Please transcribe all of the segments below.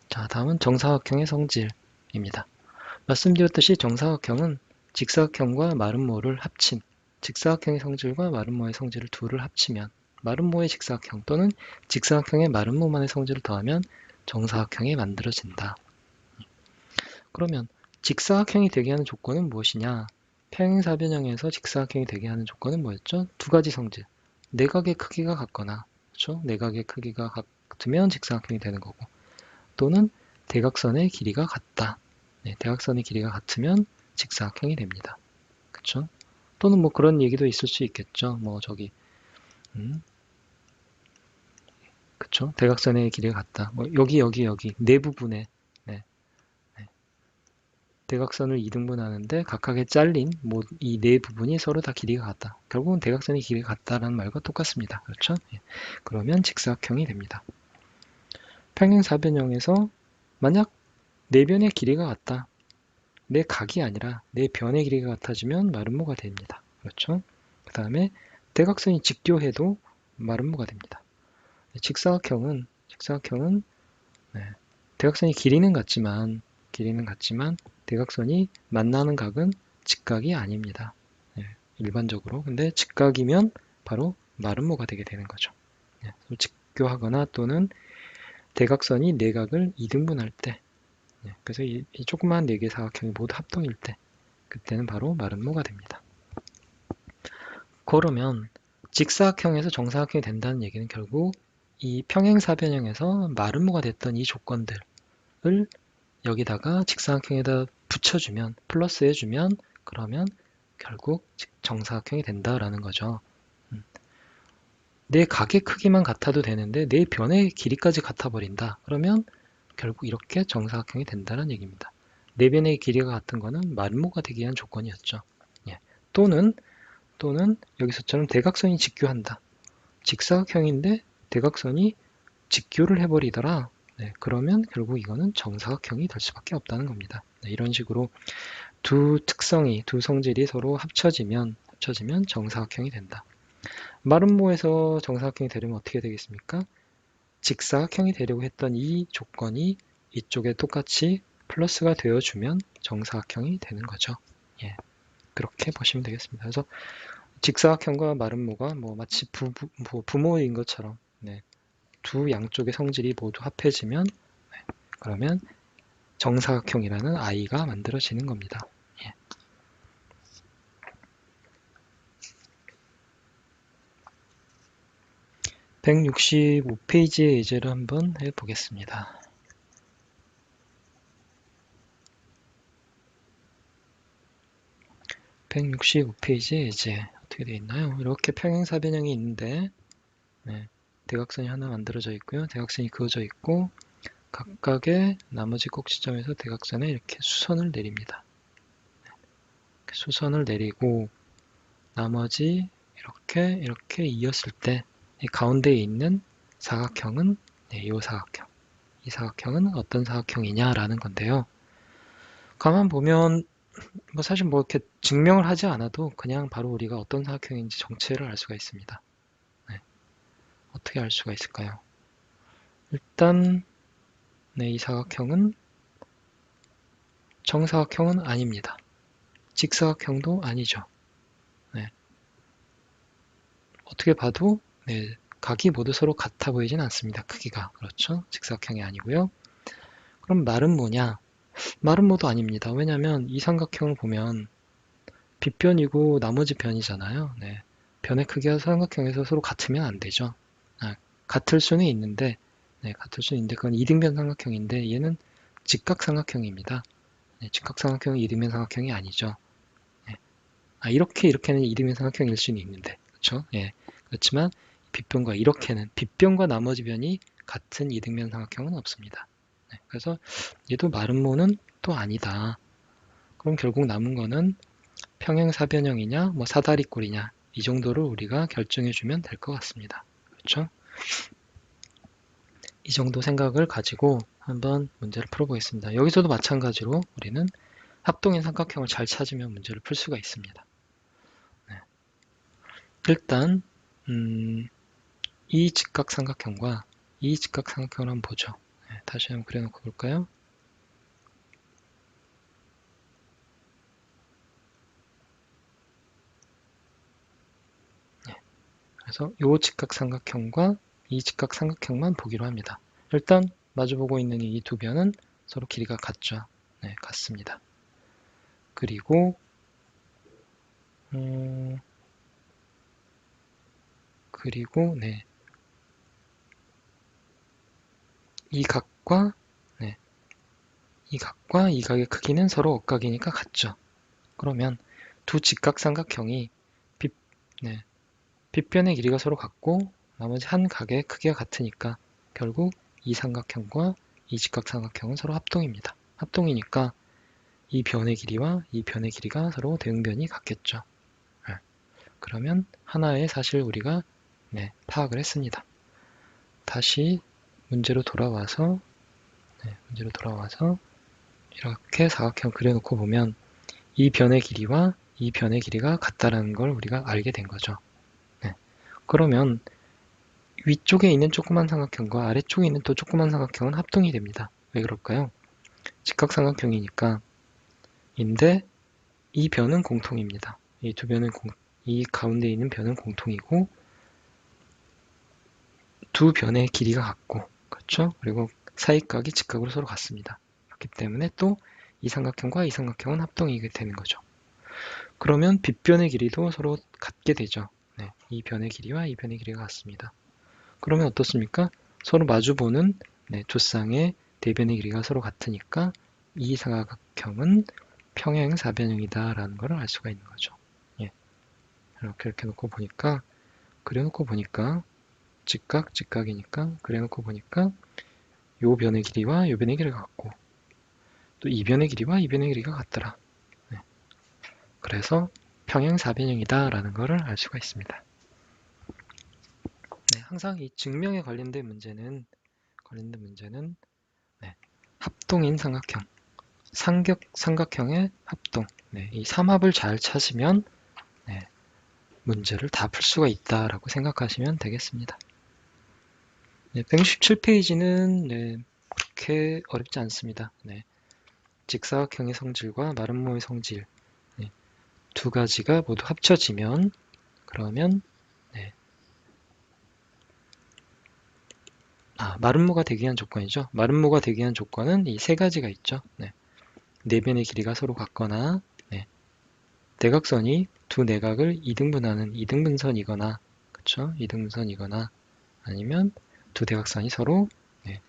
자, 다음은 정사각형의 성질입니다. 말씀드렸듯이 정사각형은 직사각형과 마름모를 합친 직사각형의 성질과 마름모의 성질을 둘을 합치면 마름모의 직사각형 또는 직사각형의 마름모만의 성질을 더하면 정사각형이 만들어진다. 그러면 직사각형이 되게 하는 조건은 무엇이냐? 평행사변형에서 직사각형이 되게 하는 조건은 뭐였죠? 두 가지 성질. 내각의 크기가 같거나, 그렇죠? 내각의 크기가 같으면 직사각형이 되는 거고, 또는 대각선의 길이가 같다. 네, 대각선의 길이가 같으면 직사각형이 됩니다. 그쵸? 또는 뭐 그런 얘기도 있을 수 있겠죠. 뭐 저기, 그쵸? 대각선의 길이가 같다. 뭐 여기 네 부분에 네, 네. 대각선을 2등분하는데 각각의 잘린 뭐 이 네 부분이 서로 다 길이가 같다. 결국은 대각선의 길이가 같다라는 말과 똑같습니다. 그렇죠? 예. 그러면 직사각형이 됩니다. 평행사변형에서 만약 네 변의 길이가 같다. 내 각이 아니라 내 변의 길이가 같아지면 마름모가 됩니다. 그렇죠? 그 다음에 대각선이 직교해도 마름모가 됩니다. 직사각형은 네, 대각선이 길이는 같지만 대각선이 만나는 각은 직각이 아닙니다. 네, 일반적으로. 근데 직각이면 바로 마름모가 되게 되는 거죠. 네, 직교하거나 또는 대각선이 내각을 2등분할 때 그래서 이 조그마한 4개 사각형이 모두 합동일 때 그때는 바로 마름모가 됩니다. 그러면 직사각형에서 정사각형이 된다는 얘기는 결국 이 평행사변형에서 마름모가 됐던 이 조건들을 여기다가 직사각형에다 붙여주면 플러스해주면 그러면 결국 정사각형이 된다라는 거죠. 내 각의 크기만 같아도 되는데 내 변의 길이까지 같아버린다. 그러면 결국 이렇게 정사각형이 된다는 얘기입니다. 내 변의 길이가 같은 거는 마름모가 되기 위한 조건이었죠. 예. 또는 여기서처럼 대각선이 직교한다. 직사각형인데 대각선이 직교를 해버리더라. 네, 그러면 결국 이거는 정사각형이 될 수밖에 없다는 겁니다. 네, 이런 식으로 두 성질이 서로 합쳐지면 정사각형이 된다. 마름모에서 정사각형이 되려면 어떻게 되겠습니까? 직사각형이 되려고 했던 이 조건이 이쪽에 똑같이 플러스가 되어주면 정사각형이 되는 거죠. 예, 그렇게 보시면 되겠습니다. 그래서 직사각형과 마름모가 뭐 마치 부모인 것처럼 네, 두 양쪽의 성질이 모두 합해지면 그러면 정사각형이라는 아이가 만들어지는 겁니다. 예. 165페이지의 예제를 한번 해보겠습니다. 165페이지의 예제 어떻게 되어 있나요? 이렇게 평행사변형이 있는데 네, 대각선이 하나 만들어져 있고요. 대각선이 그어져 있고 각각의 나머지 꼭지점에서 대각선에 이렇게 수선을 내립니다. 수선을 내리고 나머지 이렇게 이었을 때 이 가운데에 있는 사각형은 네, 이 사각형. 이 사각형은 어떤 사각형이냐라는 건데요. 가만 보면 뭐 사실 뭐 이렇게 증명을 하지 않아도 그냥 바로 우리가 어떤 사각형인지 정체를 알 수가 있습니다. 네, 어떻게 알 수가 있을까요? 일단 네, 이 사각형은 정사각형은 아닙니다. 직사각형도 아니죠. 네, 어떻게 봐도 네, 각이 모두 서로 같아 보이진 않습니다. 크기가. 그렇죠? 직사각형이 아니고요. 그럼 말은 뭐냐? 말은 뭐도 아닙니다. 왜냐하면 이 삼각형을 보면 빗변이고 나머지 변이잖아요. 네, 변의 크기가 삼각형에서 서로 같으면 안 되죠. 아, 같을 수는 있는데 그건 이등변 삼각형인데 얘는 직각삼각형입니다. 네, 직각삼각형은 이등변 삼각형이 아니죠. 네. 이렇게는 이등변 삼각형일 수는 있는데 그렇죠? 예. 그렇지만 빗변과 빗변과 나머지 변이 같은 이등변 삼각형은 없습니다. 네, 그래서 얘도 마름모는 또 아니다. 그럼 결국 남은 거는 평행사변형이냐 뭐 사다리꼴이냐 이 정도를 우리가 결정해주면 될 것 같습니다. 그렇죠? 이 정도 생각을 가지고 한번 문제를 풀어보겠습니다. 여기서도 마찬가지로 우리는 합동인 삼각형을 잘 찾으면 문제를 풀 수가 있습니다. 네. 일단 이 직각삼각형과 이 직각삼각형을 한번 보죠. 네, 다시 한번 그려놓고 볼까요? 네, 그래서 이 직각삼각형과 이 직각삼각형만 보기로 합니다. 일단 마주보고 있는 이 두 변은 서로 길이가 같죠. 네, 같습니다. 그리고 네, 이 각과 네, 이 각과 이 각의 크기는 서로 억각이니까 같죠. 그러면 두 직각삼각형이 네, 빗변의 길이가 서로 같고 나머지 한 각의 크기가 같으니까 결국 이 삼각형과 이 직각삼각형은 서로 합동입니다. 합동이니까 이 변의 길이와 이 변의 길이가 서로 대응변이 같겠죠. 네, 그러면 하나의 사실 우리가 파악을 했습니다. 다시 문제로 돌아와서 이렇게 사각형을 그려놓고 보면 이 변의 길이와 이 변의 길이가 같다는 걸 우리가 알게 된 거죠. 네. 그러면 위쪽에 있는 조그만 삼각형과 아래쪽에 있는 또 조그만 삼각형은 합동이 됩니다. 왜 그럴까요? 직각삼각형이니까. 인데 이 변은 공통입니다. 이 두 변은 이 가운데 있는 변은 공통이고 두 변의 길이가 같고, 그렇죠? 그리고 사이각이 직각으로 서로 같습니다. 그렇기 때문에 또 이 삼각형과 이 삼각형은 합동이 되는 거죠. 그러면 빗변의 길이도 서로 같게 되죠. 네, 이 변의 길이와 이 변의 길이가 같습니다. 그러면 어떻습니까? 서로 마주보는 두 쌍의 대변의 길이가 서로 같으니까 이 삼각형은 평행사변형이다 라는 걸 알 수가 있는 거죠. 예, 이렇게 놓고 보니까 그려놓고 보니까 직각이니까 그려놓고 보니까 요 변의 길이와 요 변의 길이가 같고 또 이 변의 길이와 이 변의 길이가 같더라. 네, 그래서 평행사변형이다 라는 것을 알 수가 있습니다. 네, 항상 이 증명에 관련된 문제는 합동인 삼각형, 삼각형의 합동, 이 삼합을 잘 찾으면 문제를 다 풀 수가 있다라고 생각하시면 되겠습니다. 167페이지는 그렇게 어렵지 않습니다. 직사각형의 성질과 마름모의 성질 두 가지가 모두 합쳐지면 그러면 마름모가 되기 위한 조건이죠. 마름모가 되기 위한 조건은 이 세 가지가 있죠. 네 변의 길이가 서로 같거나 대각선이 두 내각을 이등분하는 이등분선이거나 그쵸? 이등분선이거나 아니면 두 대각선이 서로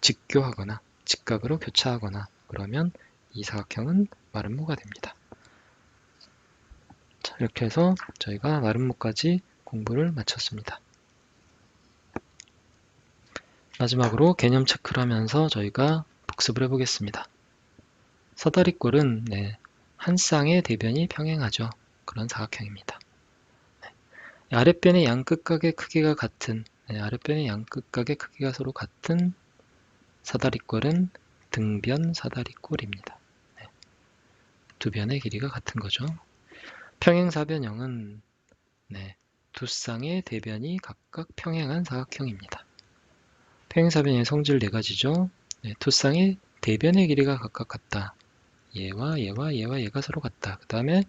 직교하거나 직각으로 교차하거나 그러면 이 사각형은 마름모가 됩니다. 자, 이렇게 해서 저희가 마름모까지 공부를 마쳤습니다. 마지막으로 개념 체크를 하면서 저희가 복습을 해보겠습니다. 사다리꼴은 한 쌍의 대변이 평행하죠. 그런 사각형입니다. 아랫변의 양끝각의 크기가 같은 아랫변의 양끝각의 크기가 서로 같은 사다리꼴은 등변 사다리꼴입니다. 두 변의 길이가 같은 거죠. 평행사변형은 두 쌍의 대변이 각각 평행한 사각형입니다. 평행사변형의 성질 네 가지죠. 두 쌍의 대변의 길이가 각각 같다. 얘와 얘가 서로 같다. 그 다음에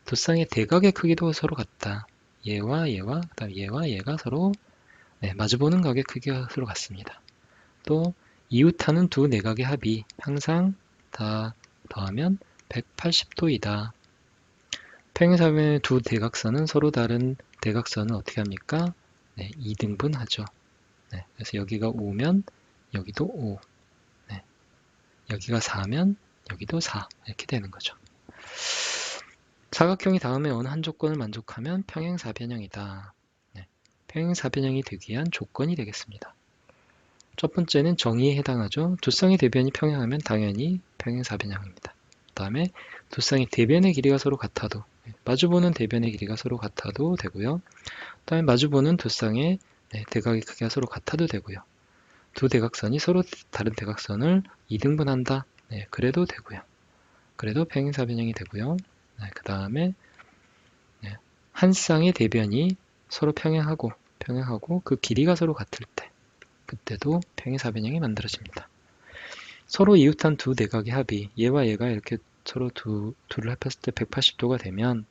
두 쌍의 대각의 크기도 서로 같다. 얘와 그다음 얘와 얘가 서로 마주보는 각의 크기가 서로 같습니다. 또 이웃하는 두 내각의 합이 항상 다 더하면 180도이다. 평행사변의 두 대각선은 서로 다른 대각선은 어떻게 합니까? 2등분하죠. 그래서 여기가 5면 여기도 5, 여기가 4면 여기도 4 이렇게 되는 거죠. 사각형이 다음에 어느 한 조건을 만족하면 평행사변형이다. 평행사변형이 되기 위한 조건이 되겠습니다. 첫 번째는 정의에 해당하죠. 두 쌍의 대변이 평행하면 당연히 평행사변형입니다. 그 다음에 두 쌍의 대변의 길이가 서로 같아도 마주보는 대변의 길이가 서로 같아도 되고요. 그 다음에 마주보는 두 쌍의 대각의 크기가 서로 같아도 되고요. 두 대각선이 서로 다른 대각선을 이등분한다. 그래도 되고요. 그래도 평행사변형이 되고요. 그 다음에 한 쌍의 대변이 서로 평행하고 그 길이가 서로 같을 때 그때도 평행사변형이 만들어집니다. 서로 이웃한 두 내각의 합이 얘와 얘가 이렇게 서로 둘을 합했을 때 180도가 되면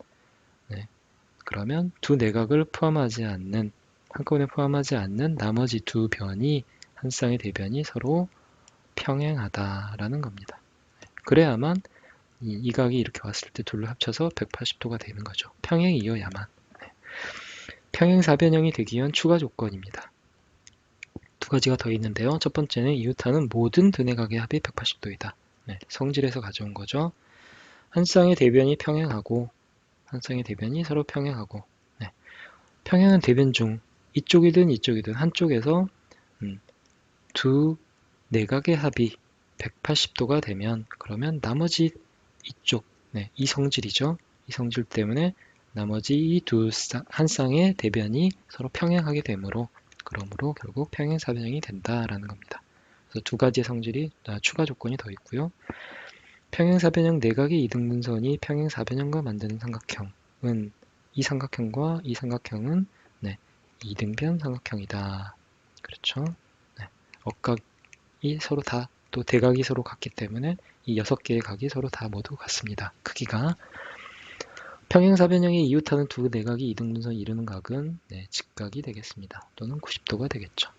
네, 그러면 두 내각을 포함하지 않는 한꺼번에 포함하지 않는 나머지 두 변이 한 쌍의 대변이 서로 평행하다라는 겁니다. 그래야만 이 각이 이렇게 왔을 때 둘로 합쳐서 180도가 되는 거죠. 평행이어야만. 평행사변형이 되기 위한 추가 조건입니다. 두 가지가 더 있는데요. 첫 번째는 이웃하는 모든 두 내각의 합이 180도이다. 성질에서 가져온 거죠. 한 쌍의 대변이 평행하고 한 쌍의 대변이 서로 평행하고 평행한 대변 중 이쪽이든 이쪽이든 한쪽에서 두 내각의 합이 180도가 되면 그러면 나머지 이쪽, 이 성질이죠. 이 성질 때문에 나머지 이 한 쌍의 대변이 서로 평행하게 되므로 그러므로 결국 평행사변형이 된다라는 겁니다. 그래서 두 가지의 성질이 추가 조건이 더 있고요. 평행사변형 내각의 이등분선이 평행사변형과 만드는 삼각형은 이 삼각형과 이 삼각형은 이등변 삼각형이다. 그렇죠? 억각이 서로 다 또 대각이 서로 같기 때문에 이 6개의 각이 서로 다 모두 같습니다. 크기가. 평행사변형이 이웃하는 두 내각이 이등분선을 이루는 각은 직각이 되겠습니다. 또는 90도가 되겠죠.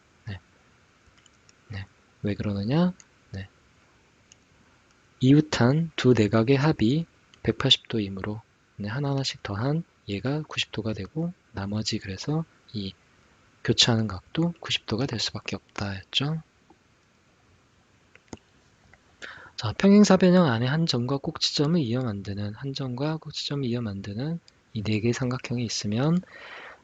왜 그러느냐? 이웃한 두 내각의 합이 180도이므로 하나하나씩 더한 얘가 90도가 되고 나머지 그래서 이 교차하는 각도 90도가 될 수밖에 없다 했죠. 자, 평행사변형 안에 한 점과 꼭지점을 이어 만드는 한 점과 꼭지점을 이어 만드는 이 4개의 삼각형이 있으면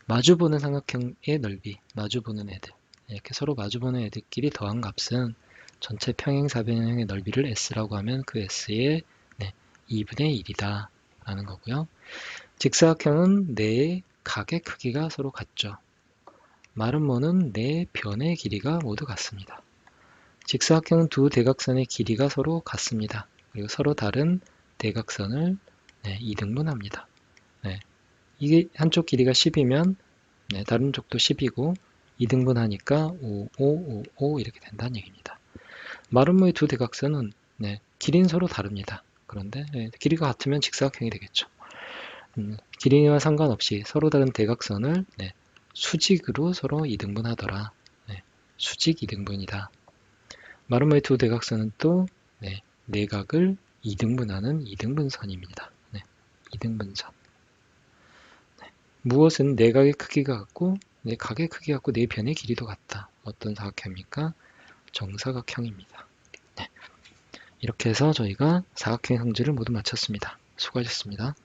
마주보는 삼각형의 넓이, 마주보는 애들 이렇게 서로 마주보는 애들끼리 더한 값은 전체 평행사변형의 넓이를 S라고 하면 그 S의 2분의 1이다 라는 거고요. 직사각형은 네 각의 크기가 서로 같죠. 마름모는 네 변의 길이가 모두 같습니다. 직사각형은 두 대각선의 길이가 서로 같습니다. 그리고 서로 다른 대각선을 2등분합니다. 이게 한쪽 길이가 10이면 다른 쪽도 10이고 2등분하니까 5, 5, 5, 5 이렇게 된다는 얘기입니다. 마름모의 두 대각선은 길이는 서로 다릅니다. 그런데 길이가 같으면 직사각형이 되겠죠. 길이와 상관없이 서로 다른 대각선을 수직으로 서로 2등분하더라. 수직 2등분이다. 마름모의 두 대각선은 또 내각을 2등분하는 2등분선입니다. 2등분선. 무엇은 내각의 크기가 같고 각의 크기가 같고 네 변의 길이도 같다. 어떤 사각형입니까? 정사각형입니다. 이렇게 해서 저희가 사각형의 성질을 모두 마쳤습니다. 수고하셨습니다.